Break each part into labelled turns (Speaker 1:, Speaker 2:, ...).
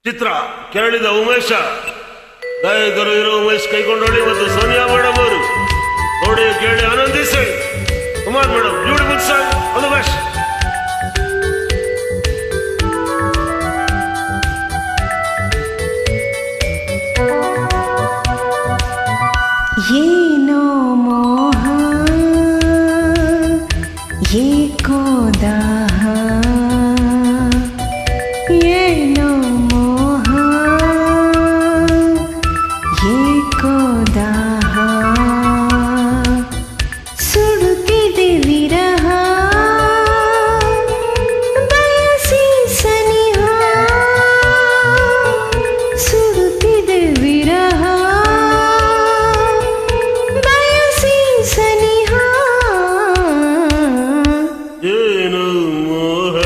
Speaker 1: ಚಿತ್ರ ಕೆರಳಿದ ಉಮೇಶ, ಗಾಯಕರು ಇರೋ ಉಮೇಶ್ ಕೈಕೊಂಡೋಳಿ ಮತ್ತು ಸೋನಿಯಾ ಮೇಡಮ್ ಅವರು ನೋಡಿ ಕೇಳಿ ಆನಂದಿಸಿ. Kumar madam beautiful song, all the best.
Speaker 2: ಏನೋ ಮೋಹ ಏಕೋ ದಾಹ, ಏನೋ ಮೋಹ ಏಕೋ ದಾಹ, ಸುಡುತ್ತಿದೆ ವಿರಹ ಬಯಸಿ ಸನಿಹ, ಸುಡುತ್ತಿದೆ ವಿರಹ ಬಯಸಿ ಸನಿಹ,
Speaker 1: ಏನು ಮೋಹ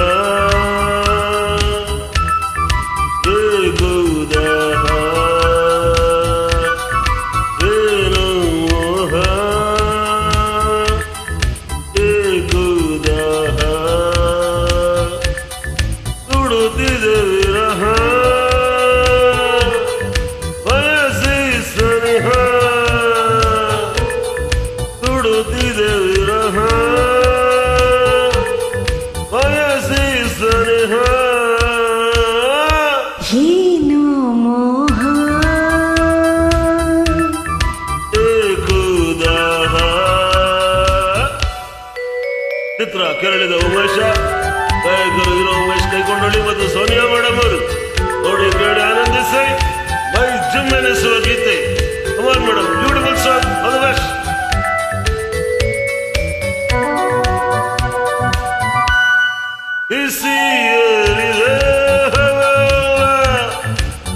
Speaker 1: ಏಕೋ ದಾಹ, ಏನು ಮೋಹ ಏಕೋ ದಾಹ, ಸುಡುತ್ತಿದೆ ವಿರಹ ಬಯಸಿ ಸನಿಹ, ಸುಡುತ್ತಿದೆ ವಿರಹ ಬಯಸಿ ಸನಿಹ.
Speaker 2: ಏನೋ ಮೋಹ
Speaker 1: ಏಕೋ ದಾಹ. ಚಿತ್ರ ಕೆರಳಿದ ಉಮೇಶ, ಗಾಯಕರು ಇರೋ ಉಮೇಶ್ ಕೈಕೊಂಡೋಳಿ ಮತ್ತು ಸೋನಿಯಾ ಮೇಡಮ್ ಅವರು ನೋಡಿ ಕೇಳಿ ಆನಂದಿಸಿ. ಮೈ ಜುಮ್ಮೆನಿಸುವ ಗೀತೆ. Kumar madam beautiful song, all the best. ಬಿಸಿಯೇರಿದೆ ಹವೆಲ್ಲ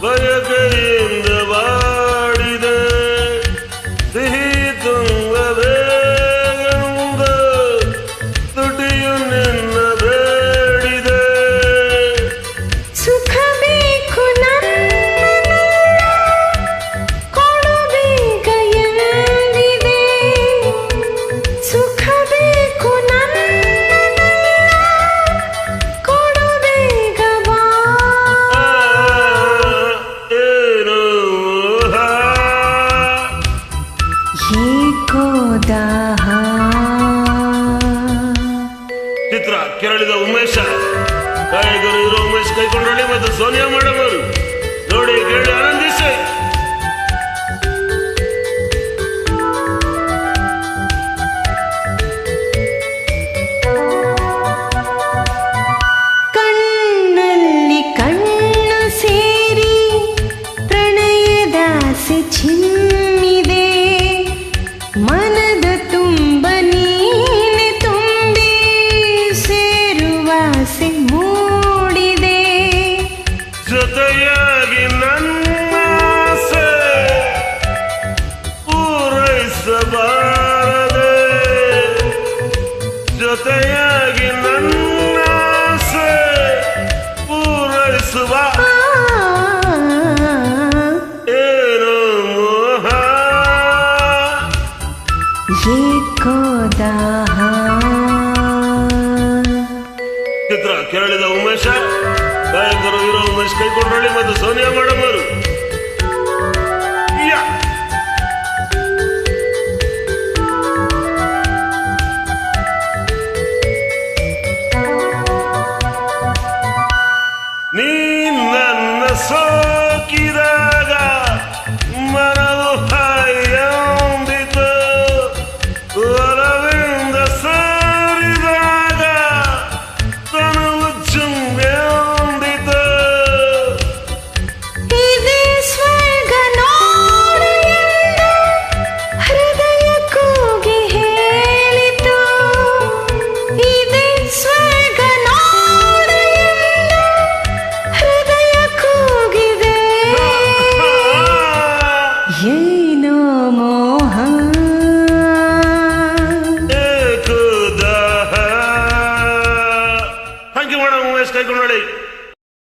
Speaker 1: ಬಯಕೆಯಿಂದ ಬಾಡಿದೆ, ಸಿಹಿ ತುಂಬದೆ ಎಂದ ತುಟಿಯು ನಿನ್ನ ಬೇಡಿದೆ.
Speaker 2: ಸುಖ ಬೇಕು ನನ್ನ ಕೊಡಬೇಕ ಎಂದಿದೆ, ಸುಖ ಬೇಕು ನನ್ನ ಕೊಡಬೇಕ ಬಾ,
Speaker 1: ಏನು ಮೋಹ
Speaker 2: ಏಕೋ ದಾಹ.
Speaker 1: ಚಿತ್ರ ಕೆರಳಿದ ಉಮೇಶ, ಗಾಯಕರು ಇರೋ ಉಮೇಶ್ ಕೈಕೊಂಡೋಳಿ ಮತ್ತು ಸೋನಿಯಾ ಮೇಡಮ್ ಅವರು ನೋಡಿ ಕೇಳಿ ಆನಂದಿಸಿ.
Speaker 2: ಕಣ್ಣಲ್ಲಿ ಕಣ್ಣು ಸೇರಿ ಪ್ರಣಯದಾಸೆ ಚಿಮ್ಮಿದೆ, ಮನದ ತುಂಬ ನೀನೆ ತುಂಬಿ ಸೇರುವಾಸೆ ಮೂಡಿದೆ,
Speaker 1: ಜೊತೆಯಾಗಿ ನನ್ನ ಆಸೆ ಪೂರೈಸಬಾರದೆ, ಜೊತೆಯಾಗಿ ನನ್ನ ಆಸೆ ಪೂರೈಸುವ ಏನು ಮೋಹ
Speaker 2: ಏಕೋ ದಾಹ.
Speaker 1: ಚಿತ್ರ ಕೆರಳಿದ ಉಮೇಶ, ಗಾಯಕರು ಇರೋ ಉಮೇಶ್ ಕೈಕೊಂಡೋಳಿ ಮತ್ತು ಸೋನಿಯಾ ಮೇಡಮ್ ಅವರು ಯಾ. ನೀ ನನ್ನ ಸೋ